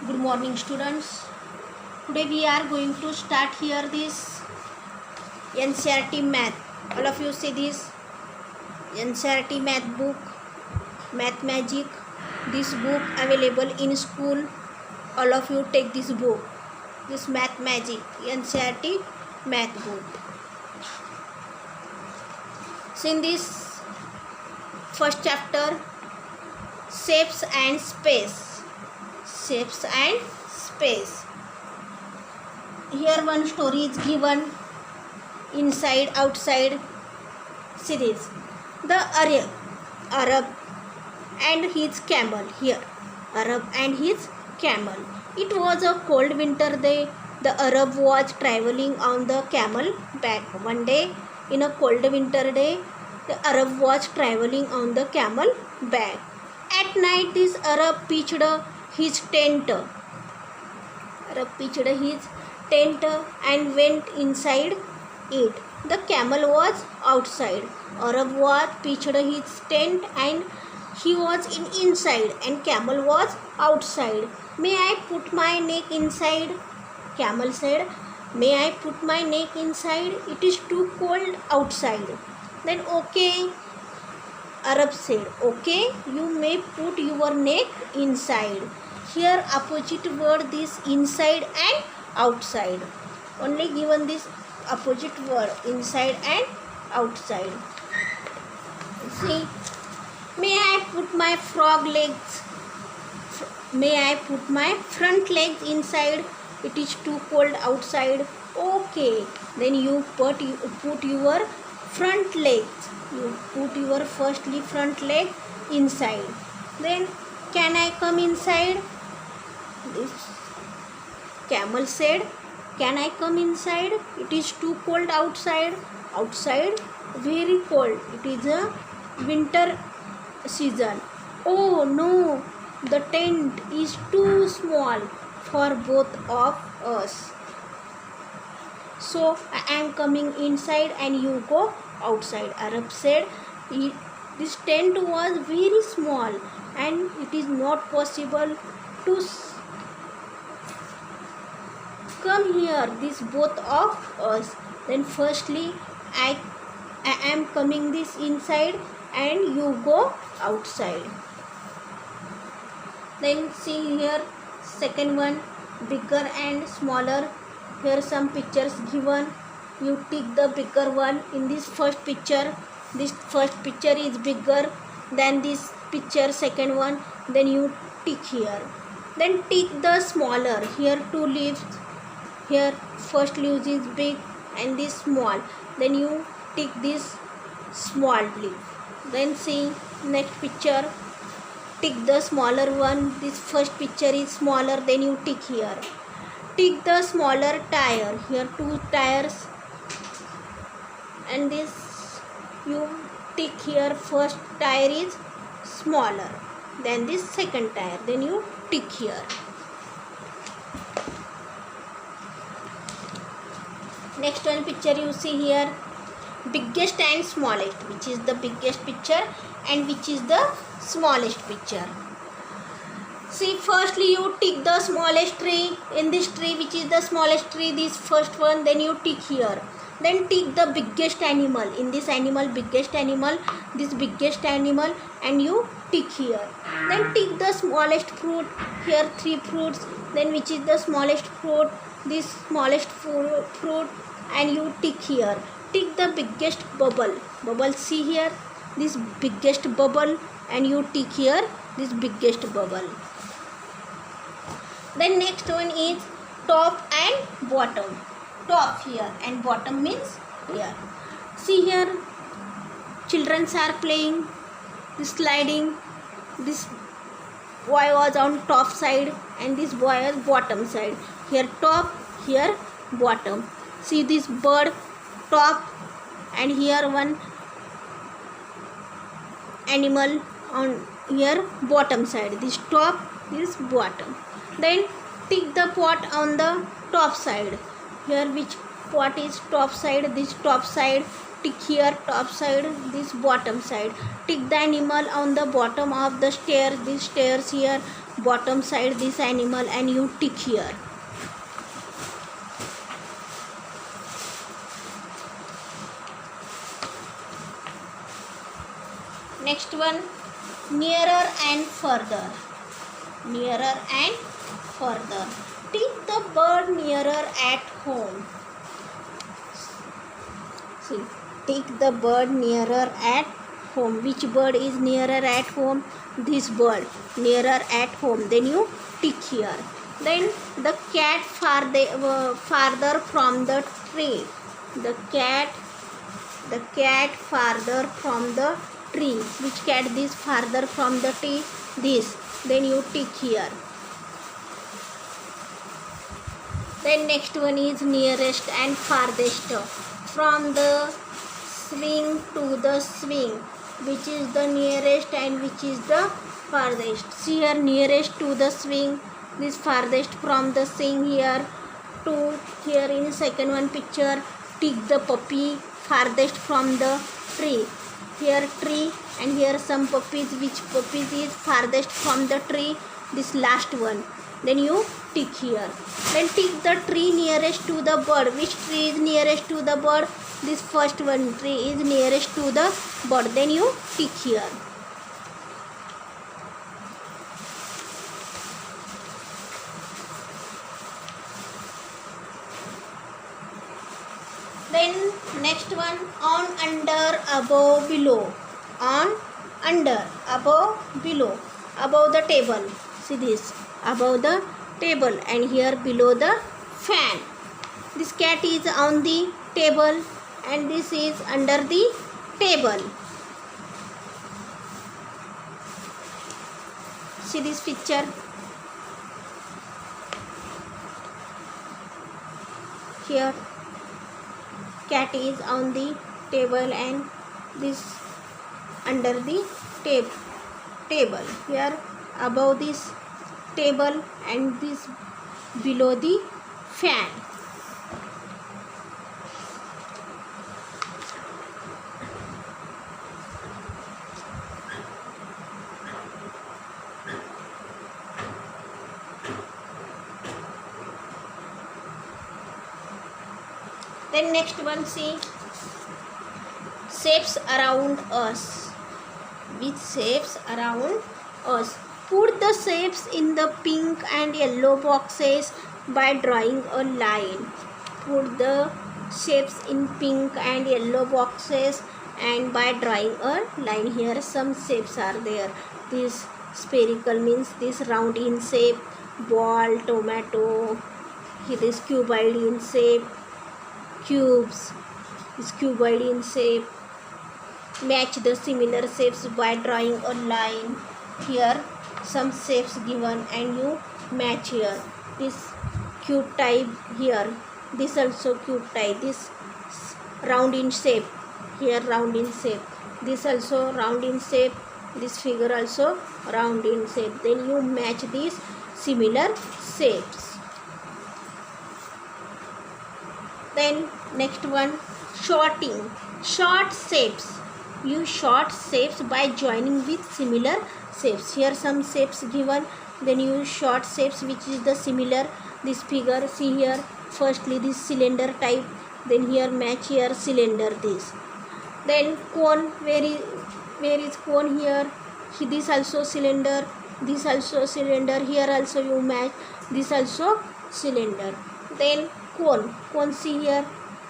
Good morning, students. Today we are going to start here this NCERT math. All of you see this NCERT math book, Math Magic. This book available in school. All of you take this book, this Math Magic NCERT math book. See in this first chapter, shapes and space. Shapes and space. Here one story is given, inside outside series. The Arab and his camel. Here Arab and his camel. It was a cold winter day. The Arab was traveling on the camel back. One day in a cold winter day, the Arab was traveling on the camel back. At night this Arab pitched his tent. Arab pitched his tent and went inside it. The camel was outside. Arab was pitched his tent and he was inside and camel was outside. May I put my neck inside? Camel said, may I put my neck inside? It is too cold outside. Then okay, Arab said, okay, you may put your neck inside. Here opposite word this inside and outside. Only given this opposite word inside and outside. See, may I put my frog legs? May I put my front legs inside? It is too cold outside. Okay, then you put your front legs. You put your firstly front leg inside. Then can I come inside? This camel said, can I come inside? It is too cold outside. Outside very cold. It is a winter season. Oh no, the tent is too small for both of us. So I am coming inside and you go outside. Arab said, this tent was very small and it is not possible to come here, this both of us. Then firstly I am coming this inside and you go outside. Then see here second one, bigger and smaller. Here some pictures given. You take the bigger one. In this first picture, this first picture is bigger than this picture second one. Then you tick here. Then tick the smaller. Here two leaves. Here first leaf is big and this small. Then you tick this small leaf. Then see next picture, tick the smaller one. This first picture is smaller. Then you tick here. Tick the smaller tire. Here two tires and this you tick here. First tire is smaller than this second tire. Then you tick here. Next one picture you see here, biggest and smallest. Which is the biggest picture and which is the smallest picture? See, firstly you tick the smallest tree. In this tree, which is the smallest tree, this first one, then you tick here. Then tick the biggest animal. In this animal, biggest animal, this biggest animal, and you tick here. Then tick the smallest fruit. Here three fruits. Then which is the smallest fruit? This smallest fruit, and you tick here. Tick the biggest bubble. Bubble, see here, this biggest bubble, and you tick here this biggest bubble. Then next one is top and bottom. Top here and bottom means here. See here, children are playing, this sliding. This boy was on top side and this boy was bottom side. Here top, here bottom. See this bird top and here one animal on here bottom side. This top, this bottom. Then tick the pot on the top side. Here which pot is top side? This top side. Tick here top side, this bottom side. Tick the animal on the bottom of the stair. These stairs here. bottom side this animal and you tick here. Next one, nearer and further. Nearer and further. Tick the bird nearer at home. See, tick the bird nearer at home. Which bird is nearer at home? This bird nearer at home. Then you tick here. Then the cat farther from the tree. The cat farther from the tree. Which cat this farther from the tree? This. Then you tick here. Then next one is nearest and farthest. From the swing to the swing. Which is the nearest and which is the farthest? See here, nearest to the swing. This farthest from the swing here. To here in second one picture. Tick the puppy farthest from the tree. Here tree and here some puppies. Which puppies is farthest from the tree? This last one. Then you tick here. Then tick the tree nearest to the bird. Which tree is nearest to the bird? This first one tree is nearest to the bird. Then you tick here. Then next one, on, under, above, below. On, under, above, below. Above the table. See this. Above the table and here below the fan. This cat is on the table and this is under the table. See this picture. Here cat is on the table and this under the table. Here above this table and this below the fan. Then next one, see shapes around us. Which shapes around us? Put the shapes in the pink and yellow boxes by drawing a line. Put the shapes in pink and yellow boxes and by drawing a line. Here some shapes are there. This spherical means this round in shape, ball, tomato. Here is cuboid in shape, cubes. This cuboid in shape. Match the similar shapes by drawing a line. Here some shapes given and you match here. This cube type here. This also cube type. This round in shape. Here round in shape. This also round in shape. This figure also round in shape. Then you match these similar shapes. Then next one, shorting. Short shapes. Use short shapes by joining with similar shapes. Here some shapes given. Then use short shapes which is the similar. This figure, see here. Firstly this cylinder type. Then here match here cylinder this. Then cone. Where is cone here? This also cylinder. This also cylinder. Here also you match. This also cylinder. Then cone. Cone, see here.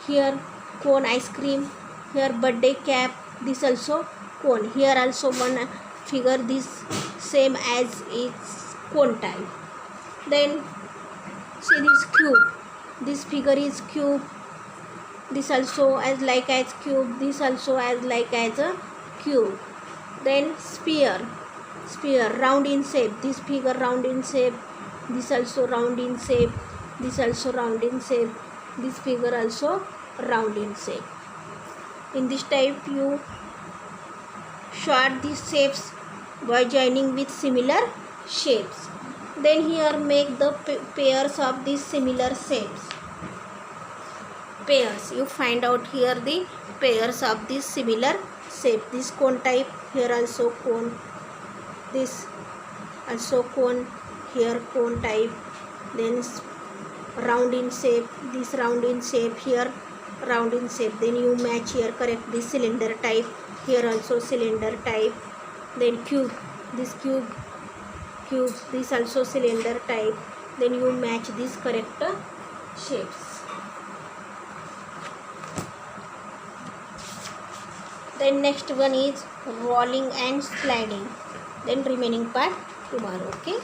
Here cone ice cream. Here birthday cap. This also cone. Here also one figure this same as its cone type. Then see this cube. This figure is cube. This also as like as cube. This also as like as a cube. Then sphere. Sphere round in shape. This figure round in shape. This also round in shape. This also round in shape. This figure also round in shape. In this type you sort these shapes by joining with similar shapes. Then here make the pairs of these similar shapes. Pairs. You find out here the pairs of this similar shape. This cone type. Here also cone. This also cone. here cone type, then round in shape, this round in shape, here round in shape, then you match here, correct this cylinder type, here also cylinder type, then cube, this cube, this also cylinder type, then you match these correct shapes. Then next one is rolling and sliding, then remaining part tomorrow. Okay.